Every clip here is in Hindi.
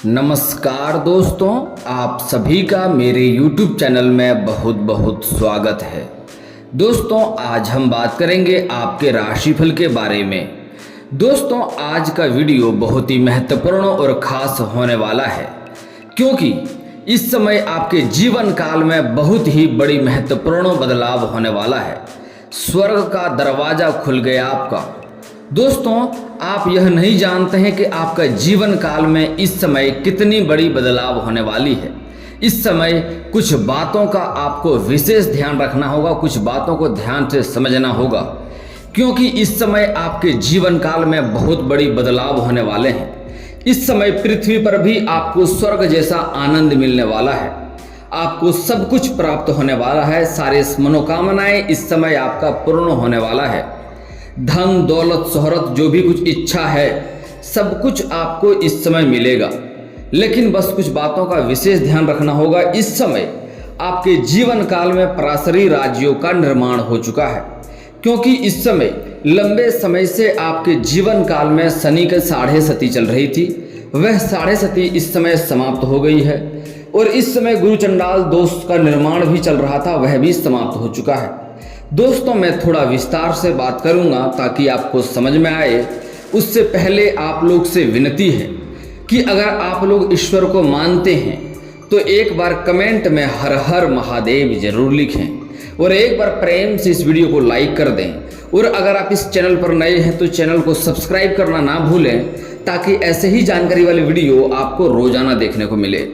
नमस्कार दोस्तों, आप सभी का मेरे YouTube चैनल में बहुत बहुत स्वागत है। दोस्तों, आज हम बात करेंगे आपके राशिफल के बारे में। दोस्तों, आज का वीडियो बहुत ही महत्वपूर्ण और ख़ास होने वाला है, क्योंकि इस समय आपके जीवन काल में बहुत ही बड़ी महत्वपूर्ण बदलाव होने वाला है। स्वर्ग का दरवाज़ा खुल गया आपका। दोस्तों, आप यह नहीं जानते हैं कि आपका जीवन काल में इस समय कितनी बड़ी बदलाव होने वाली है। इस समय कुछ बातों का आपको विशेष ध्यान रखना होगा, कुछ बातों को ध्यान से समझना होगा, क्योंकि इस समय आपके जीवन काल में बहुत बड़ी बदलाव होने वाले हैं। इस समय पृथ्वी पर भी आपको स्वर्ग जैसा आनंद मिलने वाला है, आपको सब कुछ प्राप्त होने वाला है। सारे मनोकामनाएं इस समय आपका पूर्ण होने वाला है। धन दौलत शोहरत जो भी कुछ इच्छा है सब कुछ आपको इस समय मिलेगा, लेकिन बस कुछ बातों का विशेष ध्यान रखना होगा। इस समय आपके जीवन काल में पराशरी राज्यों का निर्माण हो चुका है, क्योंकि इस समय लंबे समय से आपके जीवन काल में शनि के साढ़े सती चल रही थी, वह साढ़े सती इस समय समाप्त हो गई है। और इस समय गुरु चंडाल दोष का निर्माण भी चल रहा था, वह भी समाप्त हो चुका है। दोस्तों, मैं थोड़ा विस्तार से बात करूंगा ताकि आपको समझ में आए। उससे पहले आप लोग से विनती है कि अगर आप लोग ईश्वर को मानते हैं तो एक बार कमेंट में हर हर महादेव जरूर लिखें और एक बार प्रेम से इस वीडियो को लाइक कर दें। और अगर आप इस चैनल पर नए हैं तो चैनल को सब्सक्राइब करना ना भूलें, ताकि ऐसे ही जानकारी वाले वीडियो आपको रोजाना देखने को मिले।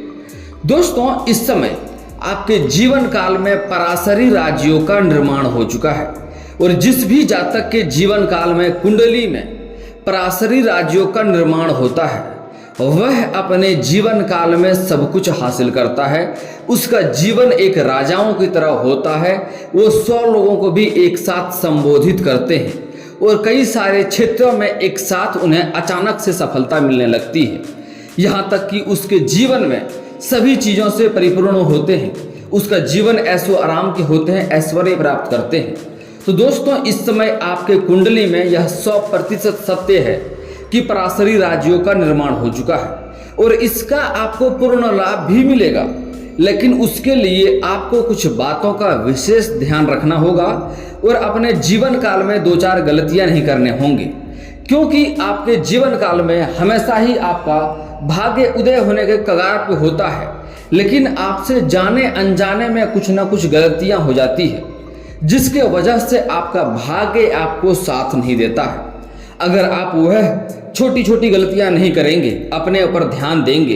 दोस्तों, इस समय आपके जीवन काल में पराशरी राज्यों का निर्माण हो चुका है, और जिस भी जातक के जीवन काल में कुंडली में पराशरी राज्यों का निर्माण होता है वह अपने जीवन काल में सब कुछ हासिल करता है। उसका जीवन एक राजाओं की तरह होता है। वो 100 लोगों को भी एक साथ संबोधित करते हैं और कई सारे क्षेत्रों में एक साथ उन्हें अचानक से सफलता मिलने लगती है। यहाँ तक कि उसके जीवन में सभी चीज़ों से परिपूर्ण होते हैं, उसका जीवन ऐशो आराम के होते हैं, ऐश्वर्य प्राप्त करते हैं। तो दोस्तों, इस समय आपके कुंडली में यह 100% सत्य है कि पराशरी राज्यों का निर्माण हो चुका है और इसका आपको पूर्ण लाभ भी मिलेगा, लेकिन उसके लिए आपको कुछ बातों का विशेष ध्यान रखना होगा और अपने जीवन काल में 2-4 गलतियां नहीं करने होंगी, क्योंकि आपके जीवन काल में हमेशा ही आपका भाग्य उदय होने के कगार पे होता है, लेकिन आपसे जाने अनजाने में कुछ ना कुछ गलतियां हो जाती है, जिसके वजह से आपका भाग्य आपको साथ नहीं देता है। अगर आप वह छोटी छोटी गलतियां नहीं करेंगे, अपने ऊपर ध्यान देंगे,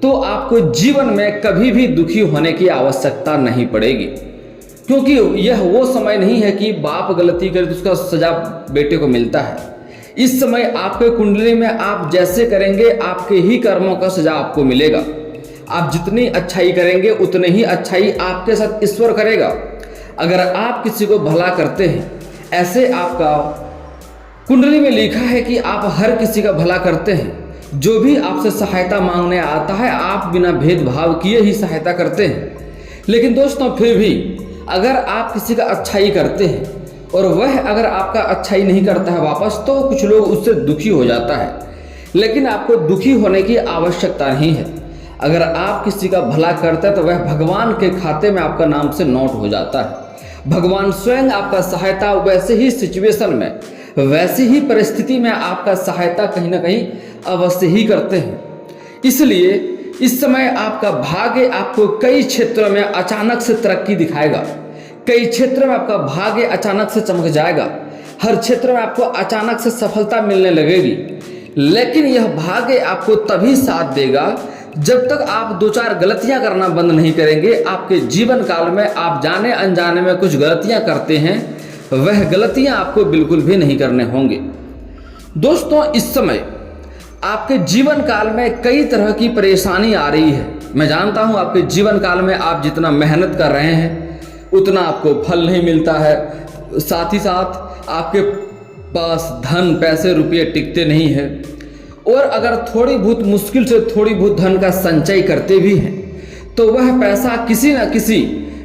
तो आपको जीवन में कभी भी दुखी होने की आवश्यकता नहीं पड़ेगी, क्योंकि यह वो समय नहीं है कि बाप गलती करे तो उसका सजा बेटे को मिलता है। इस समय आपके कुंडली में आप जैसे करेंगे आपके ही कर्मों का सजा आपको मिलेगा। आप जितनी अच्छाई करेंगे उतनी ही अच्छाई आपके साथ ईश्वर करेगा। अगर आप किसी को भला करते हैं, ऐसे आपका कुंडली में लिखा है कि आप हर किसी का भला करते हैं, जो भी आपसे सहायता मांगने आता है आप बिना भेदभाव किए ही सहायता करते हैं। लेकिन दोस्तों, फिर भी अगर आप किसी का अच्छाई करते हैं और वह अगर आपका अच्छाई नहीं करता है वापस, तो कुछ लोग उससे दुखी हो जाता है, लेकिन आपको दुखी होने की आवश्यकता नहीं है। अगर आप किसी का भला करते हैं तो वह भगवान के खाते में आपका नाम से नोट हो जाता है। भगवान स्वयं आपका सहायता वैसे ही सिचुएशन में, वैसी ही परिस्थिति में आपका सहायता कहीं ना कहीं अवश्य ही करते हैं। इसलिए इस समय आपका भाग्य आपको कई क्षेत्रों में अचानक से तरक्की दिखाएगा, कई क्षेत्रों में आपका भाग्य अचानक से चमक जाएगा, हर क्षेत्र में आपको अचानक से सफलता मिलने लगेगी। लेकिन यह भाग्य आपको तभी साथ देगा जब तक आप 2-4 गलतियां करना बंद नहीं करेंगे। आपके जीवन काल में आप जाने अनजाने में कुछ गलतियां करते हैं, वह गलतियां आपको बिल्कुल भी नहीं करने होंगे। दोस्तों, इस समय आपके जीवन काल में कई तरह की परेशानी आ रही है। मैं जानता हूं आपके जीवन काल में आप जितना मेहनत कर रहे हैं उतना आपको फल नहीं मिलता है, साथ ही साथ आपके पास धन पैसे रुपये टिकते नहीं है, और अगर थोड़ी बहुत मुश्किल से थोड़ी बहुत धन का संचय करते भी हैं तो वह पैसा किसी न किसी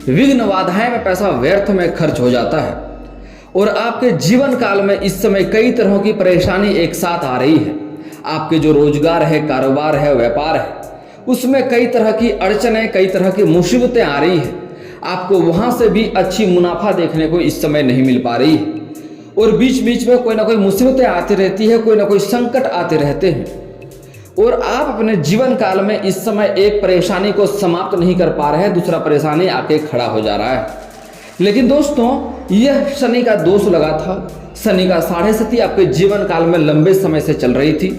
विघ्न बाधाएं में पैसा व्यर्थ में खर्च हो जाता है। और आपके जीवन काल में इस समय कई तरह की परेशानी एक साथ आ रही है। आपके जो रोजगार है, कारोबार है, व्यापार है, उसमें कई तरह की अड़चनें, कई तरह की मुसीबतें आ रही है। आपको वहां से भी अच्छी मुनाफा देखने को इस समय नहीं मिल पा रही है और बीच बीच में कोई ना कोई मुसीबतें आती रहती है, कोई ना कोई संकट आते रहते हैं और आप अपने जीवन काल में इस समय एक परेशानी को समाप्त नहीं कर पा रहे हैं, दूसरा परेशानी आके खड़ा हो जा रहा है। लेकिन दोस्तों, यह शनि का दोष लगा था। शनि का 6.5 आपके जीवन काल में लंबे समय से चल रही थी।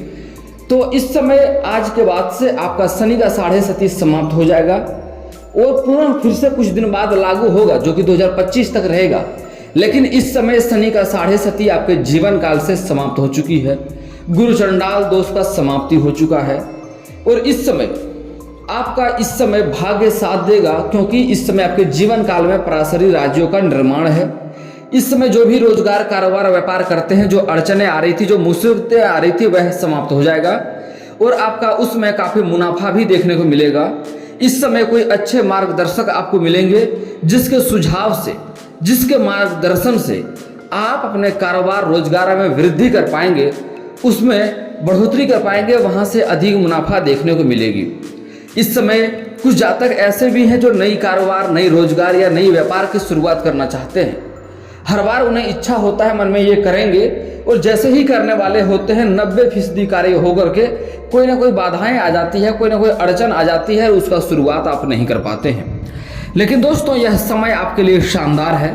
तो इस समय आज के बाद से आपका शनि का 6.5 समाप्त हो जाएगा और पुनः फिर से कुछ दिन बाद लागू होगा, जो कि 2025 तक रहेगा। लेकिन इस समय शनि का 6.5 आपके जीवन काल से समाप्त हो चुकी है। गुरु चंडाल दोष का समाप्ति हो चुका है और इस समय आपका इस समय भाग्य साथ देगा, क्योंकि इस समय आपके जीवन काल में पराशरी राज्यों का निर्माण है। इस समय जो भी रोजगार, कारोबार, व्यापार करते हैं, जो अड़चनें आ रही थी, जो मुसीबतें आ रही थी, वह समाप्त हो जाएगा और आपका उसमें काफी मुनाफा भी देखने को मिलेगा। इस समय कोई अच्छे मार्गदर्शक आपको मिलेंगे, जिसके सुझाव से, जिसके मार्गदर्शन से आप अपने कारोबार, रोजगार में वृद्धि कर पाएंगे, उसमें बढ़ोतरी कर पाएंगे, वहां से अधिक मुनाफा देखने को मिलेगी। इस समय कुछ जातक ऐसे भी हैं जो नई कारोबार, नई रोजगार या नई व्यापार की शुरुआत करना चाहते हैं। हर बार उन्हें इच्छा होता है मन में ये करेंगे और जैसे ही करने वाले होते हैं 90% कार्य होकर के कोई ना कोई बाधाएं आ जाती है, कोई ना कोई अड़चन आ जाती है, उसका शुरुआत आप नहीं कर पाते हैं। लेकिन दोस्तों, यह समय आपके लिए शानदार है,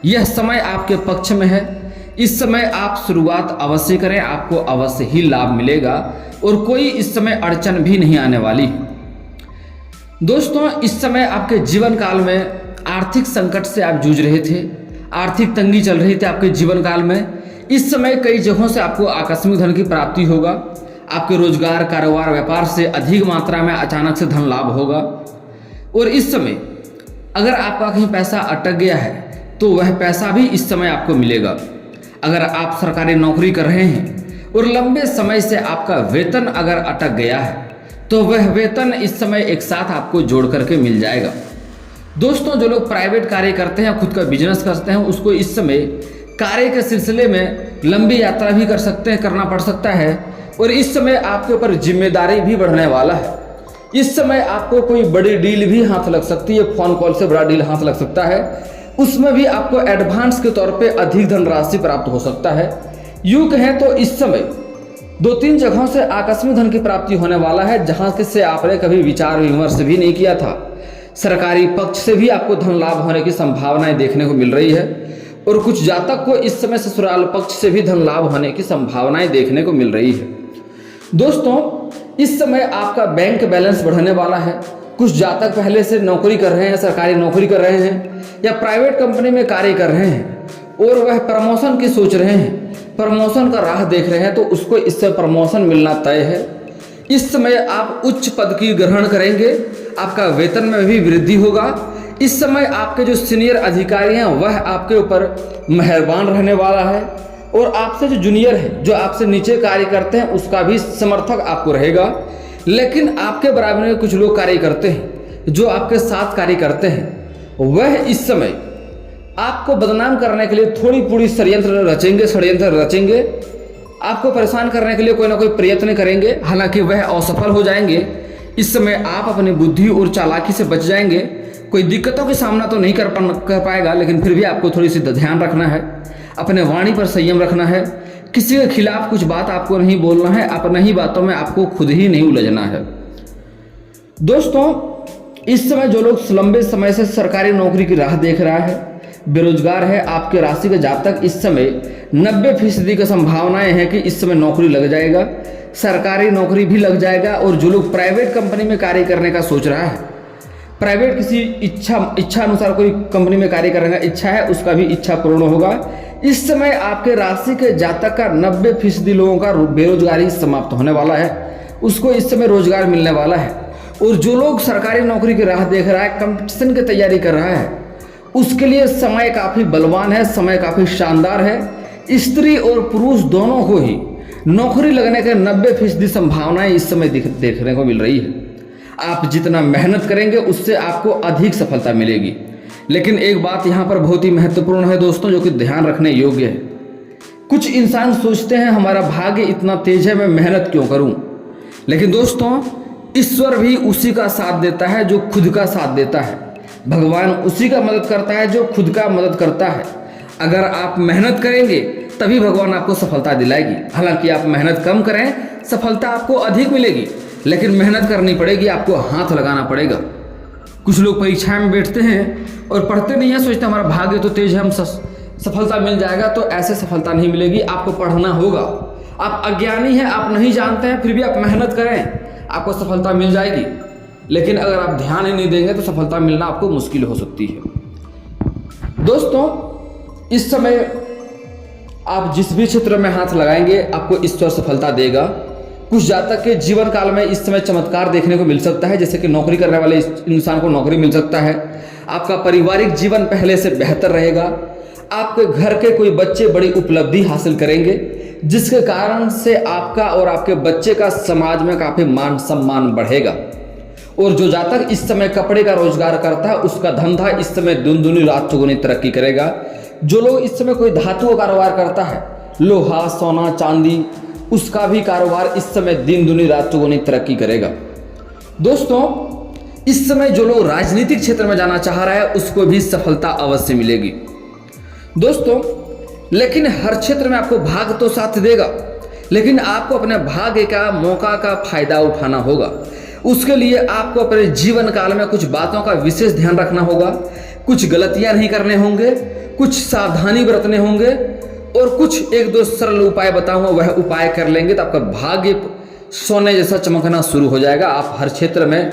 यह समय आपके पक्ष में है। इस समय आप शुरुआत अवश्य करें, आपको अवश्य ही लाभ मिलेगा और कोई इस समय अड़चन भी नहीं आने वाली। दोस्तों, इस समय आपके जीवन काल में आर्थिक संकट से आप जूझ रहे थे, आर्थिक तंगी चल रही थी आपके जीवन काल में। इस समय कई जगहों से आपको आकस्मिक धन की प्राप्ति होगा। आपके रोजगार, कारोबार, व्यापार से अधिक मात्रा में अचानक से धन लाभ होगा और इस समय अगर आपका कहीं पैसा अटक गया है तो वह पैसा भी इस समय आपको मिलेगा। अगर आप सरकारी नौकरी कर रहे हैं और लंबे समय से आपका वेतन अगर अटक गया है तो वह वेतन इस समय एक साथ आपको जोड़ करके मिल जाएगा। दोस्तों, जो लोग प्राइवेट कार्य करते हैं, खुद का बिजनेस करते हैं, उसको इस समय कार्य के सिलसिले में लंबी यात्रा भी कर सकते हैं, करना पड़ सकता है और इस समय आपके ऊपर जिम्मेदारी भी बढ़ने वाला है। इस समय आपको कोई बड़ी डील भी हाथ लग सकती है, फोन कॉल से बड़ा डील हाथ लग सकता है, उसमें भी आपको एडवांस के तौर पे अधिक धनराशि प्राप्त हो सकता है। यूं कहें तो इस समय 2-3 जगहों से आकस्मिक धन की प्राप्ति होने वाला है, जहां से आपने कभी विचार विमर्श भी नहीं किया था। सरकारी पक्ष से भी आपको धन लाभ होने की संभावनाएं देखने को मिल रही है और कुछ जातक को इस समय ससुराल पक्ष से भी धन लाभ होने की संभावनाएं देखने को मिल रही है। दोस्तों, इस समय आपका बैंक बैलेंस बढ़ने वाला है। कुछ जातक पहले से नौकरी कर रहे हैं, सरकारी नौकरी कर रहे हैं या प्राइवेट कंपनी में कार्य कर रहे हैं और वह प्रमोशन की सोच रहे हैं, प्रमोशन का राह देख रहे हैं, तो उसको इससे प्रमोशन मिलना तय है। इस समय आप उच्च पद की ग्रहण करेंगे, आपका वेतन में भी वृद्धि होगा। इस समय आपके जो सीनियर अधिकारी हैं वह आपके ऊपर मेहरबान रहने वाला है और आपसे जो जूनियर है, जो आपसे नीचे कार्य करते हैं, उसका भी समर्थक आपको रहेगा। लेकिन आपके बराबर में कुछ लोग कार्य करते हैं, जो आपके साथ कार्य करते हैं, वह इस समय आपको बदनाम करने के लिए थोड़ी पूरी षड्यंत्र रचेंगे, आपको परेशान करने के लिए कोई ना कोई प्रयत्न करेंगे। हालांकि वह असफल हो जाएंगे। इस समय आप अपनी बुद्धि और चालाकी से बच जाएंगे। कोई दिक्कतों का सामना तो नहीं कर पाएगा, लेकिन फिर भी आपको थोड़ी सी ध्यान रखना है, अपने वाणी पर संयम रखना है, किसी के खिलाफ कुछ बात आपको नहीं बोलना है, अपने ही बातों में आपको खुद ही नहीं उलझना है। दोस्तों, इस समय जो लोग लंबे समय से सरकारी नौकरी की राह देख रहा है, बेरोजगार है, आपके राशि का जातक इस समय 90% की संभावनाएं हैं कि इस समय नौकरी लग जाएगा, सरकारी नौकरी भी लग जाएगा। और जो लोग प्राइवेट कंपनी में कार्य करने का सोच रहा है, प्राइवेट किसी इच्छा अनुसार कोई कंपनी में कार्य करने का इच्छा है, उसका भी इच्छा पूर्ण होगा। इस समय आपके राशि के जातक का 90% लोगों का बेरोजगारी समाप्त होने वाला है, उसको इस समय रोजगार मिलने वाला है। और जो लोग सरकारी नौकरी की राह देख रहा है, कंपटीशन की तैयारी कर रहा है, उसके लिए समय काफ़ी बलवान है, समय काफ़ी शानदार है। स्त्री और पुरुष दोनों को ही नौकरी लगने के 90% संभावनाएं इस समय देखने को मिल रही है। आप जितना मेहनत करेंगे उससे आपको अधिक सफलता मिलेगी। लेकिन एक बात यहाँ पर बहुत ही महत्वपूर्ण है दोस्तों, जो कि ध्यान रखने योग्य है। कुछ इंसान सोचते हैं हमारा भाग्य इतना तेज है, मैं मेहनत क्यों करूं। लेकिन दोस्तों, ईश्वर भी उसी का साथ देता है जो खुद का साथ देता है। भगवान उसी का मदद करता है जो खुद का मदद करता है। अगर आप मेहनत करेंगे तभी भगवान आपको सफलता दिलाएगी। हालांकि आप मेहनत कम करें, सफलता आपको अधिक मिलेगी, लेकिन मेहनत करनी पड़ेगी, आपको हाथ लगाना पड़ेगा। कुछ लोग परीक्षा में बैठते हैं और पढ़ते नहीं हैं, सोचते हमारा भाग्य तो तेज है, हम सफलता मिल जाएगा। तो ऐसे सफलता नहीं मिलेगी, आपको पढ़ना होगा। आप अज्ञानी हैं, आप नहीं जानते हैं, फिर भी आप मेहनत करें, आपको सफलता मिल जाएगी। लेकिन अगर आप ध्यान ही नहीं देंगे तो सफलता मिलना आपको मुश्किल हो सकती है। दोस्तों, इस समय आप जिस भी क्षेत्र में हाथ लगाएंगे आपको ईश्वर सफलता देगा। कुछ जातक के जीवन काल में इस समय चमत्कार देखने को मिल सकता है, जैसे कि नौकरी करने वाले इंसान को नौकरी मिल सकता है। आपका पारिवारिक जीवन पहले से बेहतर रहेगा। आपके घर के कोई बच्चे बड़ी उपलब्धि हासिल करेंगे, जिसके कारण से आपका और आपके बच्चे का समाज में काफी मान सम्मान बढ़ेगा। और जो जातक इस समय कपड़े का रोजगार करता है, उसका धंधा इस समय दिन दुनी रात चौगुनी तरक्की करेगा। जो लोग इस समय कोई धातु का कारोबार करता है, लोहा सोना चांदी, उसका भी कारोबार इस समय दिन दुनी रात चौगुनी तरक्की करेगा। दोस्तों, इस समय जो लोग राजनीतिक क्षेत्र में जाना चाह रहा है उसको भी सफलता अवश्य मिलेगी। दोस्तों, लेकिन हर क्षेत्र में आपको भाग्य तो साथ देगा, लेकिन आपको अपने भाग्य का मौका का फायदा उठाना होगा। उसके लिए आपको अपने जीवन काल में कुछ बातों का विशेष ध्यान रखना होगा, कुछ गलतियां नहीं करने होंगे, कुछ सावधानी बरतने होंगे और कुछ एक दो सरल उपाय बताऊंगा, वह उपाय कर लेंगे तो आपका भाग्य सोने जैसा चमकना शुरू हो जाएगा। आप हर क्षेत्र में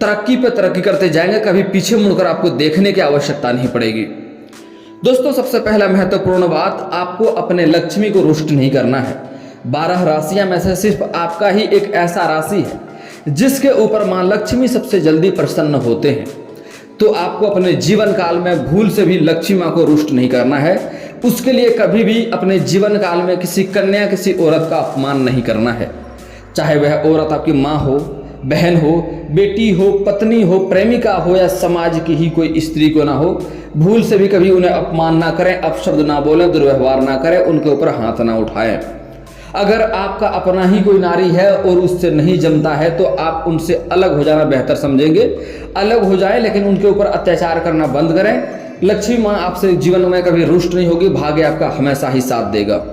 तरक्की पे तरक्की करते जाएंगे, कभी पीछे मुड़कर आपको देखने की आवश्यकता नहीं पड़ेगी। दोस्तों, सबसे पहला महत्वपूर्ण बात, आपको अपने लक्ष्मी को रुष्ट नहीं करना है। 12 राशियां में से सिर्फ आपका ही एक ऐसा राशि है जिसके ऊपर मां लक्ष्मी सबसे जल्दी प्रसन्न होते हैं। तो आपको अपने जीवन काल में भूल से भी लक्ष्मी मां को रुष्ट नहीं करना है। उसके लिए कभी भी अपने जीवन काल में किसी कन्या, किसी औरत का अपमान नहीं करना है। चाहे वह औरत आपकी माँ हो, बहन हो, बेटी हो, पत्नी हो, प्रेमिका हो या समाज की ही कोई स्त्री को ना हो, भूल से भी कभी उन्हें अपमान ना करें, अपशब्द ना बोलें, दुर्व्यवहार ना करें, उनके ऊपर हाथ ना उठाएं। अगर आपका अपना ही कोई नारी है और उससे नहीं जमता है तो आप उनसे अलग हो जाना बेहतर समझेंगे। अलग हो जाए, लेकिन उनके ऊपर अत्याचार करना बंद करें। लक्ष्मी माँ आपसे जीवन में कभी रुष्ट नहीं होगी, भाग्य आपका हमेशा ही साथ देगा।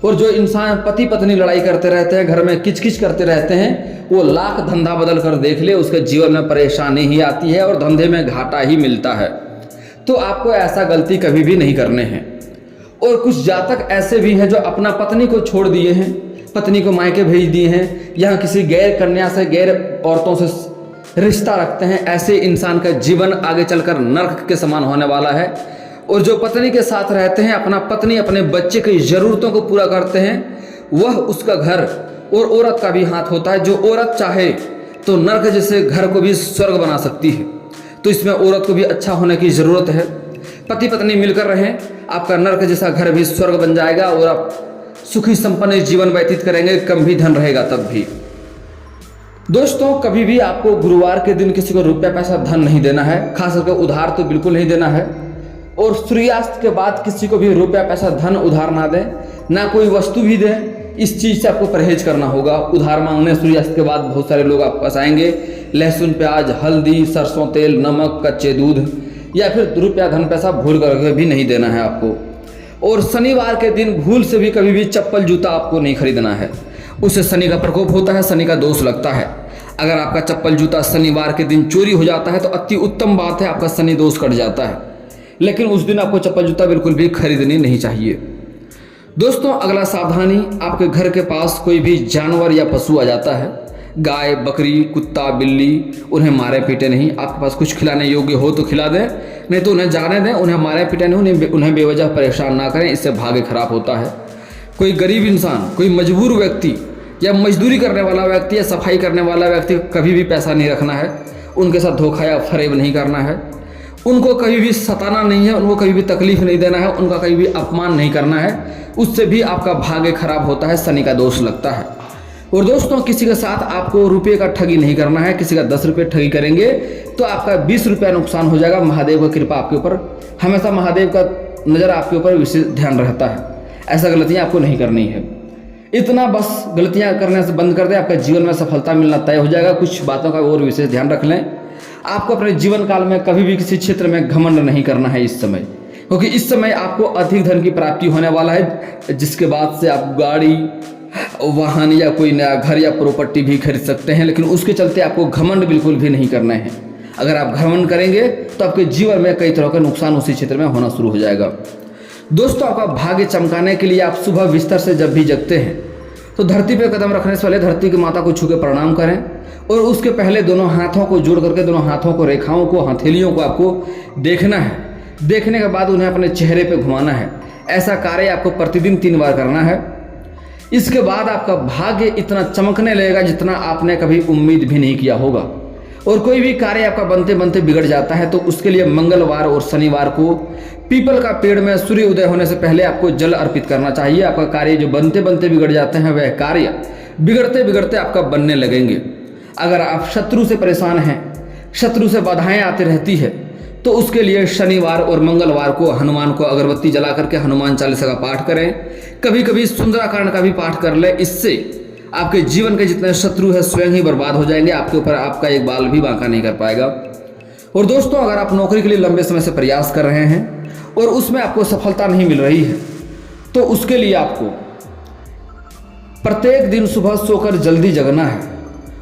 और जो इंसान पति पत्नी लड़ाई करते रहते हैं, घर में किचकिच करते रहते हैं, वो लाख धंधा बदल कर देख ले, उसके जीवन में परेशानी ही आती है और धंधे में घाटा ही मिलता है। तो आपको ऐसा गलती कभी भी नहीं करने हैं। और कुछ जातक ऐसे भी हैं जो अपना पत्नी को छोड़ दिए हैं, पत्नी को मायके भेज दिए हैं, यहाँ किसी गैर कन्या से, गैर औरतों से रिश्ता रखते हैं। ऐसे इंसान का जीवन आगे चलकर नर्क के समान होने वाला है। और जो पत्नी के साथ रहते हैं, अपना पत्नी अपने बच्चे की ज़रूरतों को पूरा करते हैं, वह उसका घर और औरत का भी हाथ होता है। जो औरत चाहे तो नर्क जैसे घर को भी स्वर्ग बना सकती है। तो इसमें औरत को भी अच्छा होने की ज़रूरत है। पति पत्नी मिलकर रहें, आपका नर्क जैसा घर भी स्वर्ग बन जाएगा और आप सुखी संपन्न जीवन व्यतीत करेंगे, कम भी धन रहेगा तब भी। दोस्तों, कभी भी आपको गुरुवार के दिन किसी को रुपया पैसा धन नहीं देना है, खास करके उधार तो बिल्कुल नहीं देना है। और सूर्यास्त के बाद किसी को भी रुपया पैसा धन उधार ना दें, ना कोई वस्तु भी दें। इस चीज़ से आपको परहेज करना होगा। उधार मांगने सूर्यास्त के बाद बहुत सारे लोग आपके पास आएंगे, लहसुन प्याज हल्दी सरसों तेल नमक कच्चे दूध, या फिर रुपया धन पैसा भूल करके भी नहीं देना है आपको। और शनिवार के दिन भूल से भी कभी भी चप्पल जूता आपको नहीं खरीदना है, उससे शनि का प्रकोप होता है, शनि का दोष लगता है। अगर आपका चप्पल जूता शनिवार के दिन चोरी हो जाता है तो अति उत्तम बात है, आपका शनि दोष कट जाता है। लेकिन उस दिन आपको चप्पल जूता बिल्कुल भी खरीदनी नहीं चाहिए। दोस्तों, अगला सावधानी, आपके घर के पास कोई भी जानवर या पशु आ जाता है, गाय बकरी कुत्ता बिल्ली, उन्हें मारे पीटे नहीं। आपके पास कुछ खिलाने योग्य हो तो खिला दें, नहीं तो उन्हें जाने दें। उन्हें मारे पीटे नहीं, उन्हें बेवजह परेशान ना करें, इससे भाग्य खराब होता है। कोई गरीब इंसान, कोई मजबूर व्यक्ति या मजदूरी करने वाला व्यक्ति या सफाई करने वाला व्यक्ति, कभी भी पैसा नहीं रखना है, उनके साथ धोखा या फरेब नहीं करना है, उनको कभी भी सताना नहीं है, उनको कभी भी तकलीफ नहीं देना है, उनका कभी भी अपमान नहीं करना है। उससे भी आपका भाग्य खराब होता है, शनि का दोष लगता है। और दोस्तों, किसी के साथ आपको रुपये का ठगी नहीं करना है। किसी का 10 रुपये ठगी करेंगे तो आपका 20 रुपया नुकसान हो जाएगा। महादेव का कृपा आपके ऊपर, हमेशा महादेव का नज़र आपके ऊपर विशेष ध्यान रहता है। ऐसा गलतियां आपको नहीं करनी है। इतना बस गलतियां करने से बंद कर दें, आपका जीवन में सफलता मिलना तय हो जाएगा। कुछ बातों का और विशेष ध्यान रख लें, आपको अपने जीवन काल में कभी भी किसी क्षेत्र में घमंड नहीं करना है इस समय, क्योंकि इस समय आपको अधिक धन की प्राप्ति होने वाला है, जिसके बाद से आप गाड़ी, वाहन या कोई नया घर या प्रॉपर्टी भी खरीद सकते हैं। लेकिन उसके चलते आपको घमंड बिल्कुल भी नहीं करना है। अगर आप घमंड करेंगे तो आपके जीवन में कई तरह का नुकसान उसी क्षेत्र में होना शुरू हो जाएगा। दोस्तों, आपका भाग्य चमकाने के लिए आप सुबह बिस्तर से जब भी जगते हैं तो धरती पर कदम रखने से पहले धरती की माता को छू के प्रणाम करें, और उसके पहले दोनों हाथों को जोड़ करके, दोनों हाथों को, रेखाओं को, हथेलियों को आपको देखना है। देखने के बाद उन्हें अपने चेहरे पे घुमाना है। ऐसा कार्य आपको प्रतिदिन 3 बार करना है। इसके बाद आपका भाग्य इतना चमकने लगेगा जितना आपने कभी उम्मीद भी नहीं किया होगा। और कोई भी कार्य आपका बनते बनते बिगड़ जाता है तो उसके लिए मंगलवार और शनिवार को पीपल का पेड़ में सूर्य उदय होने से पहले आपको जल अर्पित करना चाहिए। आपका कार्य जो बनते बनते बिगड़ जाते हैं वह कार्य बिगड़ते बिगड़ते आपका बनने लगेंगे। अगर आप शत्रु से परेशान हैं, शत्रु से बाधाएं आती रहती है, तो उसके लिए शनिवार और मंगलवार को हनुमान को अगरबत्ती जला करके हनुमान चालीसा का पाठ करें। कभी कभी सुंदराकांड का भी पाठ कर ले। इससे आपके जीवन के जितने शत्रु है स्वयं ही बर्बाद हो जाएंगे, आपके ऊपर आपका एक बाल भी बांका नहीं कर पाएगा। और दोस्तों, अगर आप नौकरी के लिए लंबे समय से प्रयास कर रहे हैं और उसमें आपको सफलता नहीं मिल रही है, तो उसके लिए आपको प्रत्येक दिन सुबह सोकर जल्दी जगना है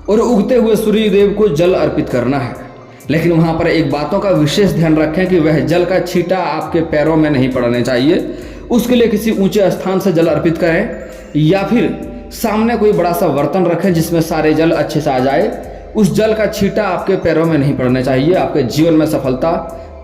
और उगते हुए सूर्यदेव को जल अर्पित करना है। लेकिन वहाँ पर एक बातों का विशेष ध्यान रखें कि वह जल का छींटा आपके पैरों में नहीं पड़ने चाहिए। उसके लिए किसी ऊंचे स्थान से जल अर्पित करें, या फिर सामने कोई बड़ा सा बर्तन रखें जिसमें सारे जल अच्छे से आ जाए। उस जल का छींटा आपके पैरों में नहीं पड़ने चाहिए। आपके जीवन में सफलता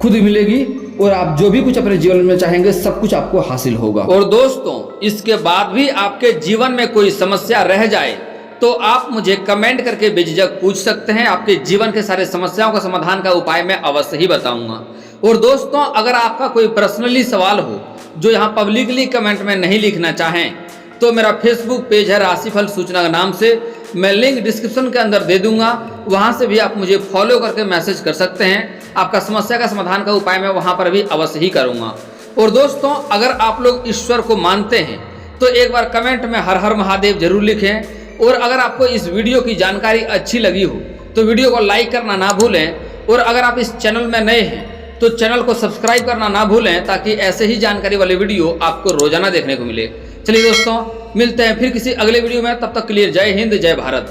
खुद मिलेगी और आप जो भी कुछ अपने जीवन में चाहेंगे सब कुछ आपको हासिल होगा। और दोस्तों, इसके बाद भी आपके जीवन में कोई समस्या रह जाए तो आप मुझे कमेंट करके बेझिझक पूछ सकते हैं। आपके जीवन के सारे समस्याओं का समाधान का उपाय मैं अवश्य ही बताऊंगा। और दोस्तों, अगर आपका कोई पर्सनली सवाल हो जो यहाँ पब्लिकली कमेंट में नहीं लिखना चाहें, तो मेरा फेसबुक पेज है राशिफल सूचना के नाम से, मैं लिंक डिस्क्रिप्शन के अंदर दे दूंगा। वहां से भी आप मुझे फॉलो करके मैसेज कर सकते हैं। आपका समस्या का समाधान का उपाय मैं वहां पर भी अवश्य ही करूंगा। और दोस्तों, अगर आप लोग ईश्वर को मानते हैं तो एक बार कमेंट में हर हर महादेव जरूर लिखें। और अगर आपको इस वीडियो की जानकारी अच्छी लगी हो तो वीडियो को लाइक करना ना भूलें। और अगर आप इस चैनल में नए हैं तो चैनल को सब्सक्राइब करना ना भूलें, ताकि ऐसे ही जानकारी वाले वीडियो आपको रोजाना देखने को मिले। चलिए दोस्तों, मिलते हैं फिर किसी अगले वीडियो में। तब तक के लिए जय हिंद, जय भारत।